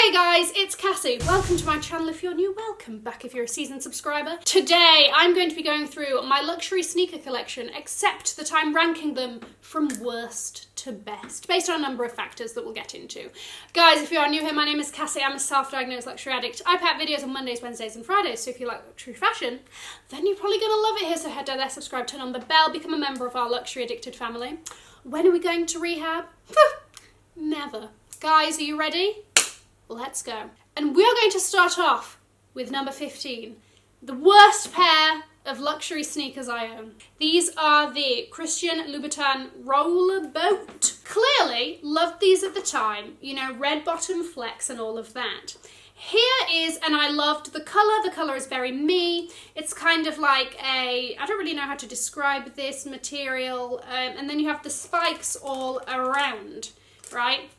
Hey guys, it's Cassie. Welcome to my channel if you're new, welcome back if you're a seasoned subscriber. Today I'm going to be going through my luxury sneaker collection, except that I'm ranking them from worst to best, based on a number of factors that we'll get into. Guys, if you are new here, my name is Cassie. I'm a self-diagnosed luxury addict. I put out videos on Mondays, Wednesdays and Fridays, so if you like luxury fashion, then you're probably gonna love it here, so head down there, subscribe, turn on the bell, become a member of our luxury addicted family. When are we going to rehab? Never. Guys, are you ready? Let's go. And we are going to start off with number 15, the worst pair of luxury sneakers I own. These are the Christian Louboutin Rollerboat. Clearly loved these at the time, you know, red bottom flex and all of that. Here is, and I loved the colour is very me. It's kind of like I don't really know how to describe this material, and then you have the spikes all around, right?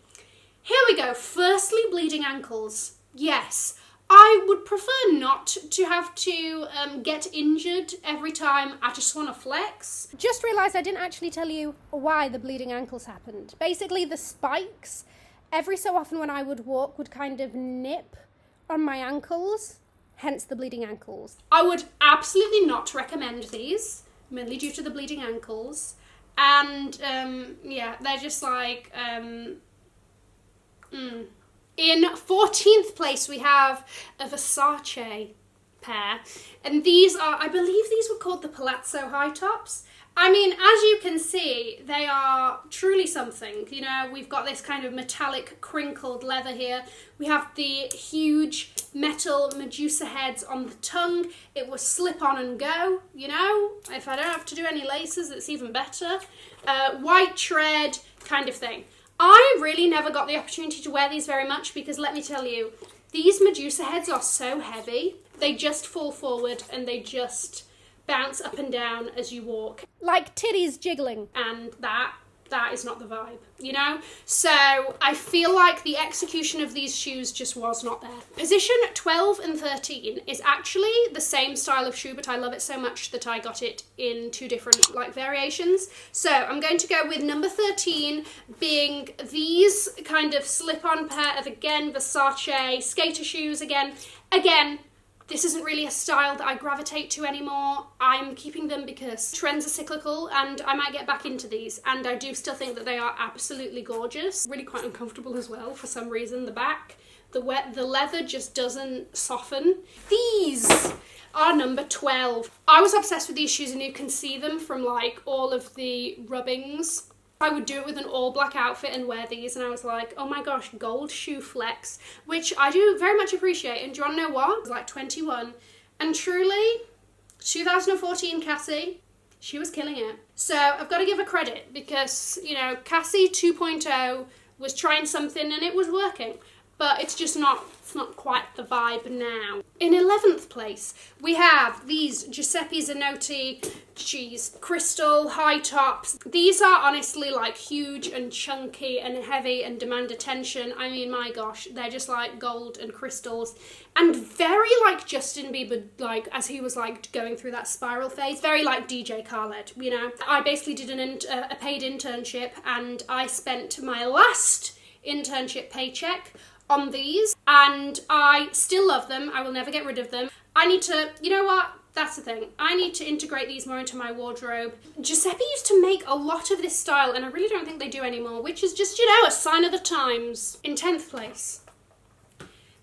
Here we go. Firstly, bleeding ankles. Yes, I would prefer not to have to get injured every time I just want to flex. Just realised I didn't actually tell you why the bleeding ankles happened. Basically, the spikes, every so often when I would walk, would kind of nip on my ankles, hence the bleeding ankles. I would absolutely not recommend these, mainly due to the bleeding ankles. And yeah, they're just like... In 14th place, we have a Versace pair, and these are, I believe these were called the Palazzo High tops. I mean, as you can see, they are truly something. You know, we've got this kind of metallic crinkled leather here. We have the huge metal Medusa heads on the tongue. It was slip on and go, you know. If I don't have to do any laces, it's even better. White tread kind of thing. I really never got the opportunity to wear these very much because let me tell you, these Medusa heads are so heavy. They just fall forward and they just bounce up and down as you walk. Like titties jiggling. And that is not the vibe, you know? So I feel like the execution of these shoes just was not there. Position 12 and 13 is actually the same style of shoe, but I love it so much that I got it in two different like variations. So I'm going to go with number 13 being these kind of slip-on pair of, again, Versace skater shoes again. This isn't really a style that I gravitate to anymore. I'm keeping them because trends are cyclical and I might get back into these, and I do still think that they are absolutely gorgeous. Really quite uncomfortable as well for some reason. The back, the leather just doesn't soften. These are number 12. I was obsessed with these shoes and you can see them from like all of the rubbings. I would do it with an all black outfit and wear these, and I was like, oh my gosh, gold shoe flex, which I do very much appreciate. And do you want to know what? I was like 21, and truly 2014 Cassie, she was killing it. So I've got to give her credit because, you know, Cassie 2.0 was trying something and it was working, but it's just not, it's not quite the vibe now. In 11th place, we have these Giuseppe Zanotti, crystal high tops. These are honestly like huge and chunky and heavy and demand attention. I mean, my gosh, they're just like gold and crystals and very like Justin Bieber, like as he was like going through that spiral phase, very like DJ Khaled, you know. I basically did a paid internship and I spent my last internship paycheck on these, and I still love them. I will never get rid of them. I need to, you know what? That's the thing. I need to integrate these more into my wardrobe. Giuseppe used to make a lot of this style, and I really don't think they do anymore, which is just, you know, a sign of the times. In 10th place,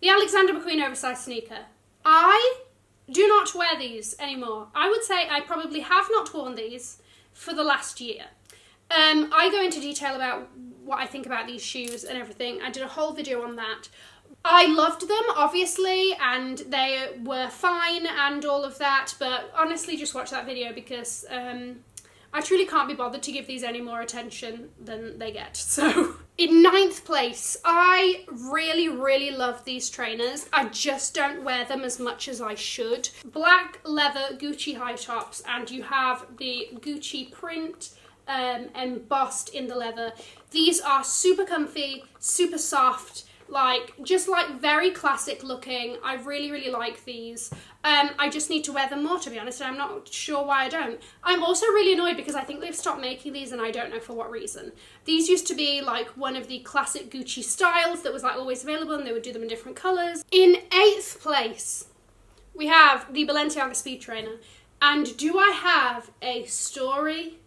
the Alexander McQueen oversized sneaker. I do not wear these anymore. I would say I probably have not worn these for the last year. I go into detail about what I think about these shoes and everything. I did a whole video on that. I loved them, obviously, and they were fine and all of that, but honestly, just watch that video because I truly can't be bothered to give these any more attention than they get. So, in 9th place, I really love these trainers. I just don't wear them as much as I should. Black leather Gucci high tops, and you have the Gucci print embossed in the leather. These are super comfy, super soft, Like, just like very classic looking. I really, really like these. I just need to wear them more, to be honest, and I'm not sure why I don't. I'm also really annoyed because I think they've stopped making these and I don't know for what reason. These used to be like one of the classic Gucci styles that was like always available, and they would do them in different colours. In 8th place, we have the Balenciaga Speed Trainer. And do I have a story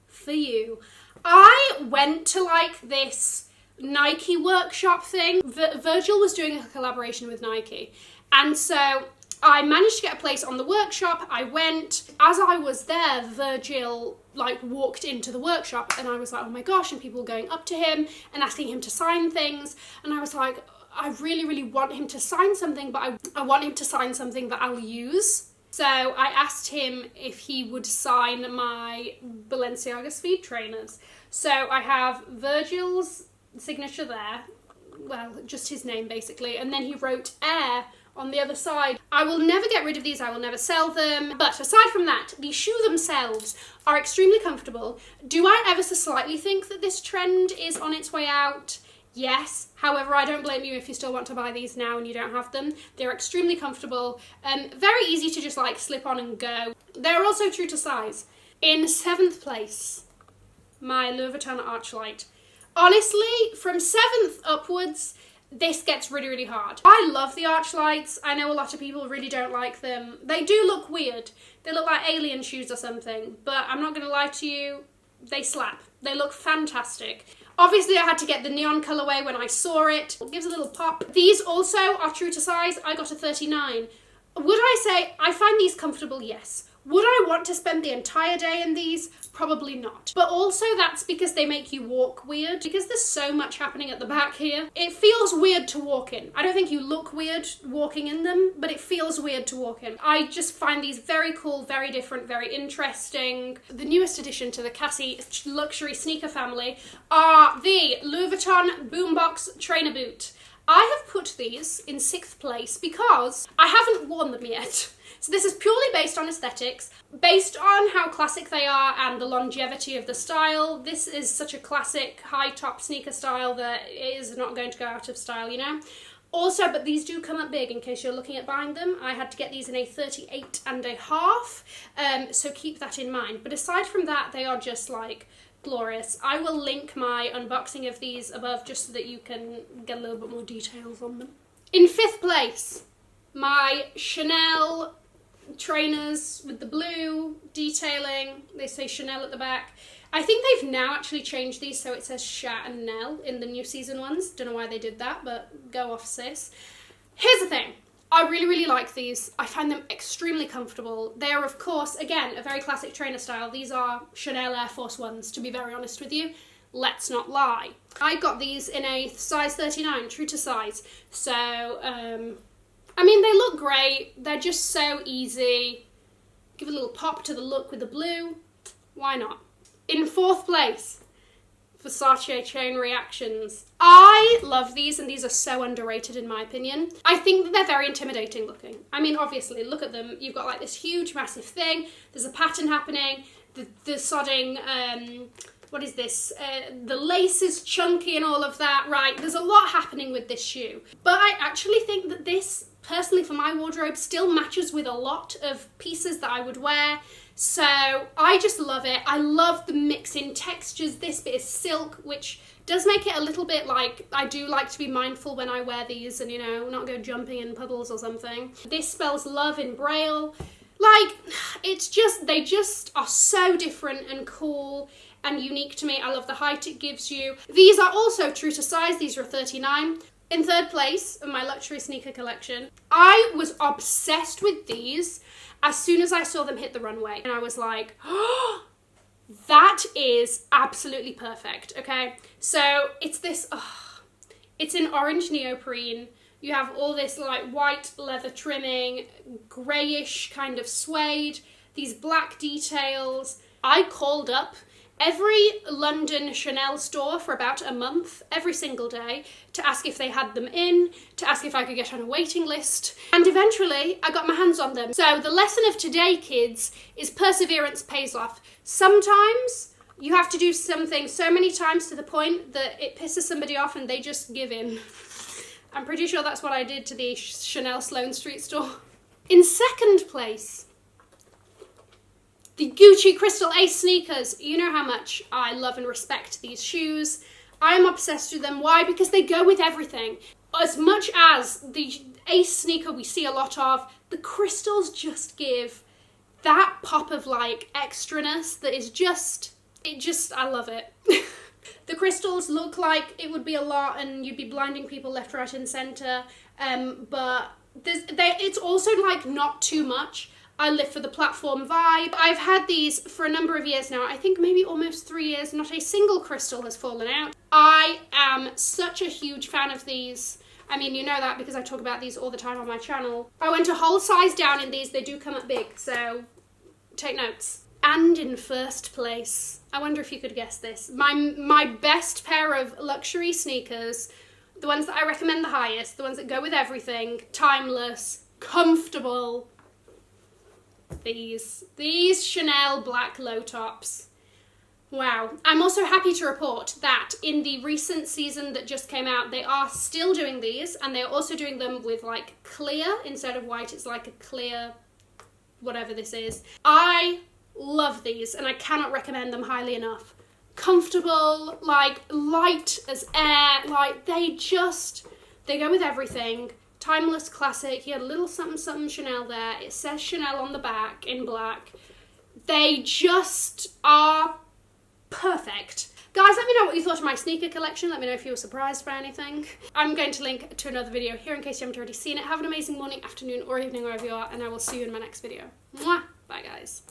for you? I went to like this Nike workshop thing. Virgil was doing a collaboration with Nike, and so I managed to get a place on the workshop. I went. As I was there, Virgil like walked into the workshop, and I was like, oh my gosh, and people were going up to him and asking him to sign things, and I was like, I really, really want him to sign something, but I want him to sign something that I'll use. So I asked him if he would sign my Balenciaga Speed Trainers. So I have Virgil's signature there, well, just his name basically, and then he wrote Air on the other side. I will never get rid of these, I will never sell them, but aside from that, the shoe themselves are extremely comfortable. Do I ever so slightly think that this trend is on its way out? Yes, however, I don't blame you if you still want to buy these now and you don't have them. They're extremely comfortable, very easy to just like slip on and go. They're also true to size. In 7th place, my Louis Vuitton Archlight. Honestly, from 7th upwards, this gets really, really hard. I love the Archlights. I know a lot of people really don't like them. They do look weird. They look like alien shoes or something, but I'm not going to lie to you, they slap. They look fantastic. Obviously, I had to get the neon colourway when I saw it. It gives a little pop. These also are true to size. I got a 39. Would I say I find these comfortable? Yes. Would I want to spend the entire day in these? Probably not. But also that's because they make you walk weird, because there's so much happening at the back here. It feels weird to walk in. I don't think you look weird walking in them, but it feels weird to walk in. I just find these very cool, very different, very interesting. The newest addition to the Cassie luxury sneaker family are the Louis Vuitton Boombox Trainer Boot. I have put these in 6th place because I haven't worn them yet. So this is purely based on aesthetics, based on how classic they are and the longevity of the style. This is such a classic high top sneaker style that it is not going to go out of style, you know. Also, but these do come up big in case you're looking at buying them. I had to get these in a 38.5, so keep that in mind. But aside from that, they are just like glorious. I will link my unboxing of these above just so that you can get a little bit more details on them. In 5th place, my Chanel trainers with the blue detailing. They say Chanel at the back. I think they've now actually changed these so it says Chanel in the new season ones. Don't know why they did that, but go off, sis. Here's the thing. I really, really like these. I find them extremely comfortable. They are, of course, again, a very classic trainer style. These are Chanel Air Force Ones, to be very honest with you. Let's not lie. I got these in a size 39, true to size. So, I mean, they look great. They're just so easy. Give a little pop to the look with the blue. Why not? In 4th place, Versace Chain Reactions. I love these, and these are so underrated in my opinion. I think that they're very intimidating looking. I mean, obviously, look at them. You've got like this huge, massive thing. There's a pattern happening. The sodding, what is this? The lace is chunky and all of that. Right, there's a lot happening with this shoe. But I actually think that this, personally for my wardrobe, still matches with a lot of pieces that I would wear. So I just love it. I love the mix in textures. This bit is silk, which does make it a little bit like, I do like to be mindful when I wear these and, you know, not go jumping in puddles or something. This spells love in Braille. Like, it's just, they just are so different and cool and unique to me. I love the height it gives you. These are also true to size. These are a 39. In 3rd place of my luxury sneaker collection, I was obsessed with these as soon as I saw them hit the runway. And I was like, oh, that is absolutely perfect, okay? So it's this, it's in orange neoprene. You have all this like white leather trimming, greyish kind of suede, these black details. I called up every London Chanel store for about a month, every single day, to ask if they had them in, to ask if I could get on a waiting list, and eventually I got my hands on them. So the lesson of today, kids, is perseverance pays off. Sometimes you have to do something so many times to the point that it pisses somebody off and they just give in. I'm pretty sure that's what I did to the Chanel Sloane Street store. In second place, the Gucci Crystal Ace sneakers. You know how much I love and respect these shoes. I am obsessed with them. Why? Because they go with everything. As much as the Ace sneaker we see a lot of, the crystals just give that pop of like extraness that is I love it. The crystals look like it would be a lot and you'd be blinding people left, right and centre, but it's also like not too much. I live for the platform vibe. I've had these for a number of years now. I think maybe almost 3 years. Not a single crystal has fallen out. I am such a huge fan of these. I mean, you know that because I talk about these all the time on my channel. I went a whole size down in these. They do come up big, so take notes. And in first place, I wonder if you could guess this, my best pair of luxury sneakers, the ones that I recommend the highest, the ones that go with everything, timeless, comfortable, these Chanel black low tops. Wow. I'm also happy to report that in the recent season that just came out, they are still doing these, and they're also doing them with like clear instead of white. It's like a clear whatever this is. I love these and I cannot recommend them highly enough. Comfortable, like light as air, like they go with everything. Timeless classic. You had a little something something Chanel there. It says Chanel on the back in black. They just are perfect. Guys, let me know what you thought of my sneaker collection. Let me know if you were surprised by anything. I'm going to link to another video here in case you haven't already seen it. Have an amazing morning, afternoon or evening wherever you are, and I will see you in my next video. Mwah! Bye guys.